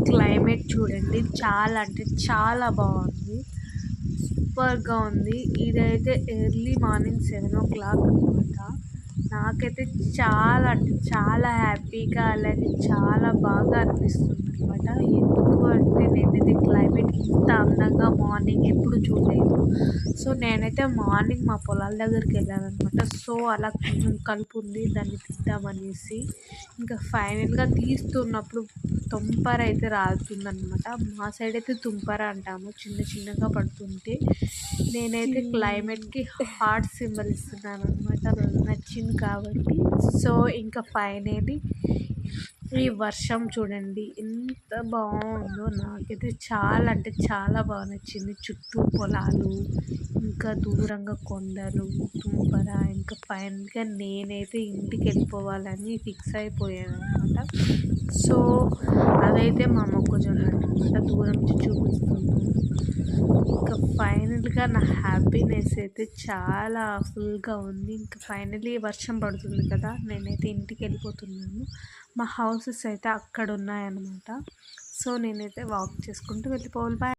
Climate చూడండి చాలా అంటే చాలా బాగుంది. సూపర్‌గా ఉంది. ఇదైతే ఎర్లీ మార్నింగ్ 7:00 అనమాట. నాకైతే చాలా అంటే చాలా హ్యాపీగా అలాగే చాలా బాగా అనిపిస్తుందనమాట. ఎందుకు అంటే నేనైతే క్లైమేట్ ఇంత అందంగా మార్నింగ్ ఎప్పుడు చూడలేదు. సో, నేనైతే మార్నింగ్ మా పొలాల దగ్గరికి వెళ్ళాననమాట. సో, అలా కొంచెం కలుపు ఉంది దాన్ని తీద్దామనేసి ఇంకా ఫైనల్‌గా తీస్తున్నప్పుడు తుంపర అయితే రాలుతుందనమాట. మా సైడ్ అయితే తుంపర అంటాము. చిన్న చిన్నగా పడుతుంటే నేనైతే క్లైమేట్‌కి హార్ట్ సింబల్ ఇస్తున్నాననమాట. నాకు నచ్చింది కాబట్టి. సో, ఇంకా ఫైనల్లీ ఈ వర్షం చూడండి ఎంత బాగుందో. నాకైతే చాలా అంటే చాలా బాగా నచ్చింది. చుట్టూ పొలాలు, ఇంకా దూరంగా కొండలు, తుంపర, ఇంకా ఫైనల్‌గా నేనైతే ఇంటికి వెళ్ళిపోవాలని ఫిక్స్ అయిపోయాననమాట. సో, అదైతే మా మొక్కజొన్న అనమాట. దూరం నుంచి చూపిస్తున్నాను. ఇంకా ఫైనల్‌గా నా హ్యాపీనెస్ అయితే చాలా ఫుల్‌గా ఉంది. ఇంకా ఫైనల్లీ వర్షం పడుతుంది కదా! నేనైతే ఇంటికి వెళ్ళిపోతున్నాను. మా హౌసెస్ అయితే అక్కడ ఉన్నాయన్నమాట. సో, నేనైతే వాక్ చేసుకుంటూ వెళ్ళిపోవాలి. బాయ్.